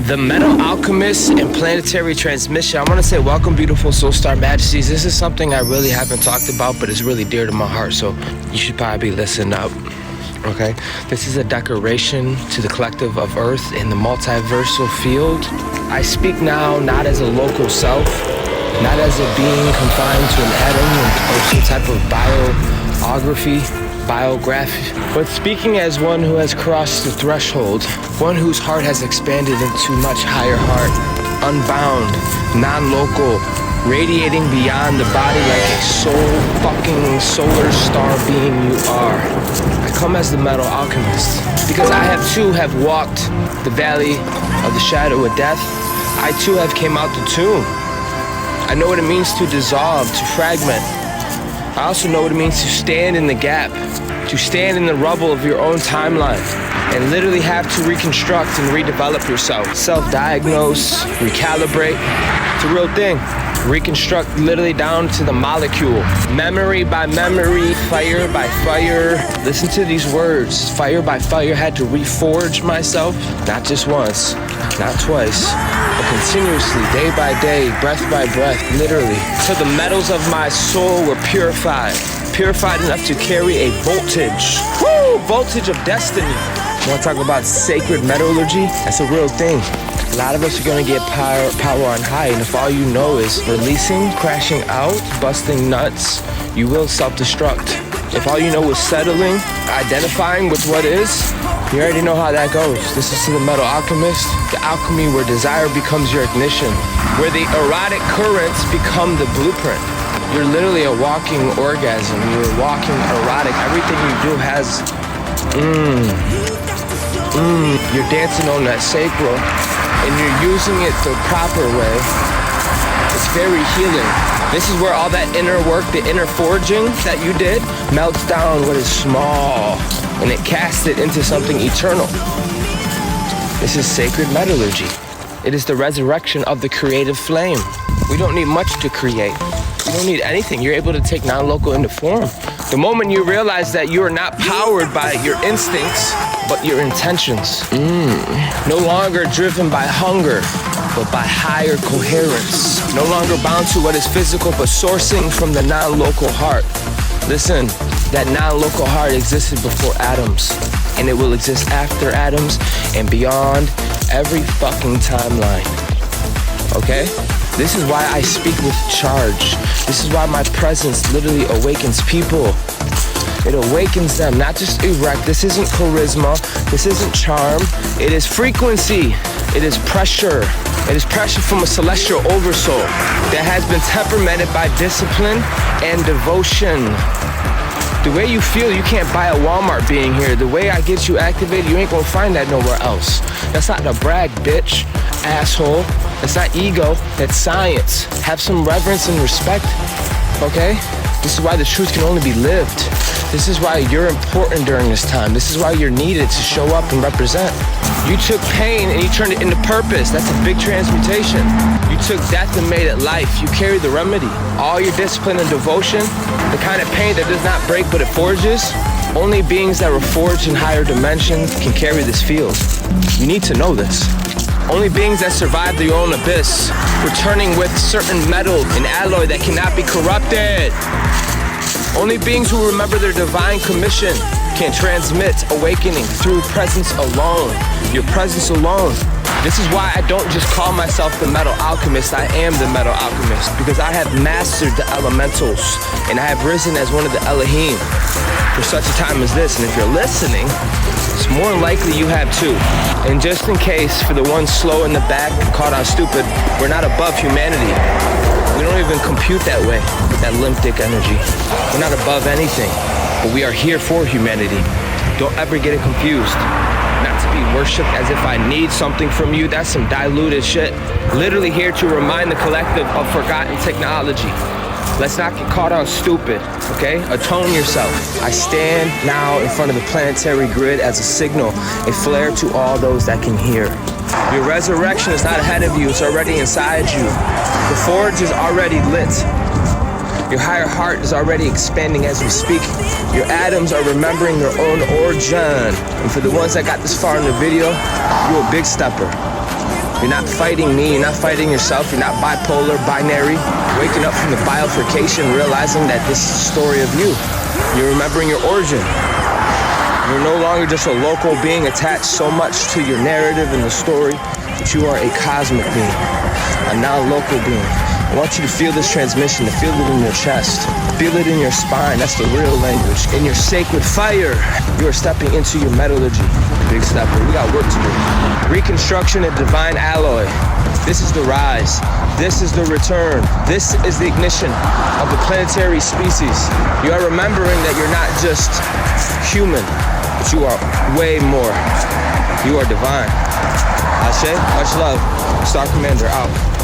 The Metal Alchemist and Planetary Transmission. I want to say welcome, beautiful soul star majesties. This is something I really haven't talked about, but it's really dear to my heart, so you should probably listen up, okay? This is a declaration to the collective of Earth in the multiversal field. I speak now not as a local self, not as a being confined to an atom or some type of biography, but speaking as one who has crossed the threshold, one whose heart has expanded into much higher heart, unbound, non-local, radiating beyond the body like a solar star being you are. I come as the Metal Alchemist because I have walked the valley of the shadow of death. I too have came out the tomb. I know what it means to dissolve, to fragment. I also know what it means to stand in the gap, to stand in the rubble of your own timeline and literally have to reconstruct and redevelop yourself. Self-diagnose, recalibrate. It's a real thing. Reconstruct literally down to the molecule. Memory by memory, fire by fire. Listen to these words. Fire by fire. Had to reforge myself, not just once, not twice, but continuously, day by day, breath by breath, literally. Till the metals of my soul were purified enough to carry a voltage. Woo! Voltage of destiny. You want to talk about sacred metallurgy? That's a real thing. A lot of us are going to get power on high, and if all you know is releasing, crashing out, busting nuts, you will self-destruct. If all you know is settling, identifying with what is, you already know how that goes. This is to the Metal Alchemist, the alchemy where desire becomes your ignition, where the erotic currents become the blueprint. You're literally a walking orgasm. You're a walking erotic. Everything you do has, You're dancing on that sacral, and you're using it the proper way. It's very healing. This is where all that inner work, the inner forging that you did, melts down what is small, and it casts it into something eternal. This is sacred metallurgy. It is the resurrection of the creative flame. We don't need much to create. You don't need anything. You're able to take non-local into form. The moment you realize that you are not powered by your instincts, but your intentions. No longer driven by hunger, but by higher coherence. No longer bound to what is physical, but sourcing from the non-local heart. Listen, that non-local heart existed before atoms, and it will exist after atoms and beyond every fucking timeline. Okay? This is why I speak with charge. This is why my presence literally awakens people. It awakens them, not just erect. This isn't charisma. This isn't charm. It is frequency. It is pressure. It is pressure from a celestial oversoul that has been temperamented by discipline and devotion. The way you feel, you can't buy a Walmart being here. The way I get you activated, you ain't gonna find that nowhere else. That's not the brag, bitch, asshole. That's not ego, that's science. Have some reverence and respect, okay? This is why the truth can only be lived. This is why you're important during this time. This is why you're needed to show up and represent. You took pain and you turned it into purpose. That's a big transmutation. You took death and made it life. You carry the remedy. All your discipline and devotion, the kind of pain that does not break but it forges, only beings that were forged in higher dimensions can carry this field. You need to know this. Only beings that survive their own abyss, returning with certain metal and alloy that cannot be corrupted. Only beings who remember their divine commission can transmit awakening through presence alone. Your presence alone. This is why I don't just call myself the Metal Alchemist. I am the Metal Alchemist because I have mastered the elementals and I have risen as one of the Elohim for such a time as this. And if you're listening, it's more likely you have too. And just in case, for the ones slow in the back, caught on stupid, we're not above humanity. We don't even compute that way with that limp dick energy. We're not above anything, but we are here for humanity. Don't ever get it confused. Not to be worshipped as if I need something from you. That's some diluted shit. Literally here to remind the collective of forgotten technology. Let's not get caught on stupid, okay? Atone yourself. I stand now in front of the planetary grid as a signal, a flare to all those that can hear. Your resurrection is not ahead of you, it's already inside you. The forge is already lit. Your higher heart is already expanding as we speak. Your atoms are remembering their own origin. And for the ones that got this far in the video, you're a big stepper. You're not fighting me, you're not fighting yourself, you're not bipolar, binary. Waking up from the bifurcation, realizing that this is the story of you. You're remembering your origin. You're no longer just a local being attached so much to your narrative and the story, but you are a cosmic being, a non-local being. I want you to feel this transmission, to feel it in your chest, feel it in your spine. That's the real language. In your sacred fire, you are stepping into your metallurgy. Big stepper, we got work to do. Reconstruction and divine alloy. This is the rise. This is the return. This is the ignition of the planetary species. You are remembering that you're not just human, but you are way more. You are divine. Ashe, much love. Star Commander out.